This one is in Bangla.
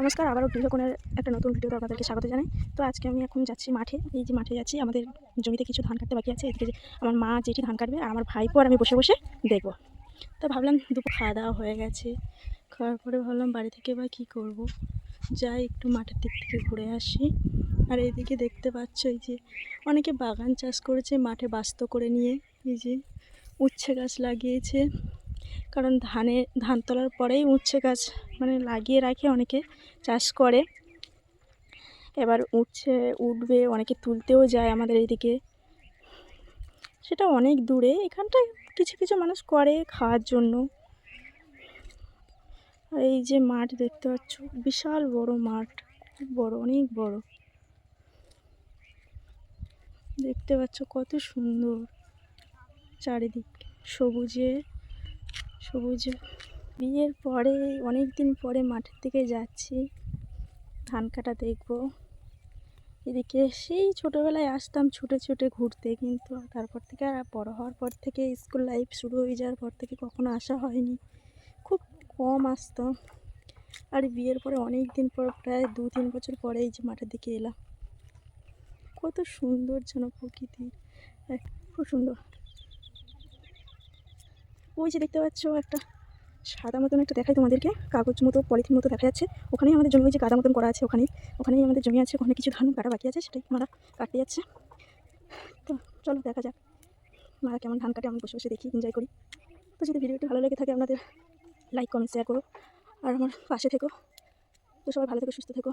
নমস্কার, আবারও গৃহকোণের একটা নতুন ভিডিওতে আপনাদেরকে স্বাগত জানাই। তো আজকে আমি এখন যাচ্ছি মাঠে। এই যে মাঠে যাচ্ছি, আমাদের জমিতে কিছু ধান কাটতে বাকি আছে। এদিকে যে আমার মা যেটি ধান কাটবে আর আমার ভাইপো আর আমি বসে বসে দেখবো। তো ভাবলাম দুপুর খাওয়া দাওয়া হয়ে গেছে, খাওয়ার পরে ভাবলাম বাড়ি থেকে বা কী করবো, যাই একটু মাঠের দিক থেকে ঘুরে আসি। আর এইদিকে দেখতে পাচ্ছ এই যে অনেকে বাগান চাষ করেছে মাঠে বাস্ত করে নিয়ে। এই যে উচ্ছে গাছ লাগিয়েছে, কারণ ধান তোলার পরেই উচ্ছে গাছ মানে লাগিয়ে রাখে, অনেকে চাষ করে। এবার উচ্ছে উঠবে, অনেকে তুলতেও যায় আমাদের এইদিকে, সেটা অনেক দূরে। এখানটায় কিছু কিছু মানুষ করে খাওয়ার জন্য। আর এই যে মাঠ দেখতে পাচ্ছ, বিশাল বড় মাঠ, খুব বড়, অনেক বড়। দেখতে পাচ্ছ কত সুন্দর চারিদিক, সবুজে সবুজে। বিয়ের পরে অনেক দিন পরে মাঠের দিকে যাচ্ছি, ধান কাটা দেখবো। এদিকে সেই ছোটোবেলায় আসতাম ছুটে ছুটে ঘুরতে, কিন্তু তারপর থেকে আর বড়ো হওয়ার পর থেকে, স্কুল লাইফ শুরু হয়ে যাওয়ার পর থেকে কখনো আসা হয়নি, খুব কম আসতাম। আর বিয়ের পরে অনেক দিন পর, প্রায় 2-3 বছর পরে এই যে মাঠের দিকে এলাম। কত সুন্দর যেন প্রকৃতি, খুব সুন্দর। ওই যে দেখতে পাচ্ছ একটা সাদা মতন একটা দেখাই তোমাদেরকে, কাগজ মতো পলিথিন মতো দেখা যাচ্ছে। ওখানেই আমাদের জমি, ওই যে গাদা মতন করা আছে, ওখানেই আমাদের জমি আছে। ওখানে কিছু ধান কাটা বাকি আছে, সেটাই আমরা কাটতে যাচ্ছে। তো চলো দেখা যাক মারা কেমন ধান কাটে, আমি বসে বসে দেখি, এনজয় করি। তো যদি ভিডিওটি ভালো লেগে থাকে আপনাদের লাইক কমেন্ট শেয়ার করো, আর আমার পাশে থেকো। তো সবাই ভালো থেকো, সুস্থ থেকো।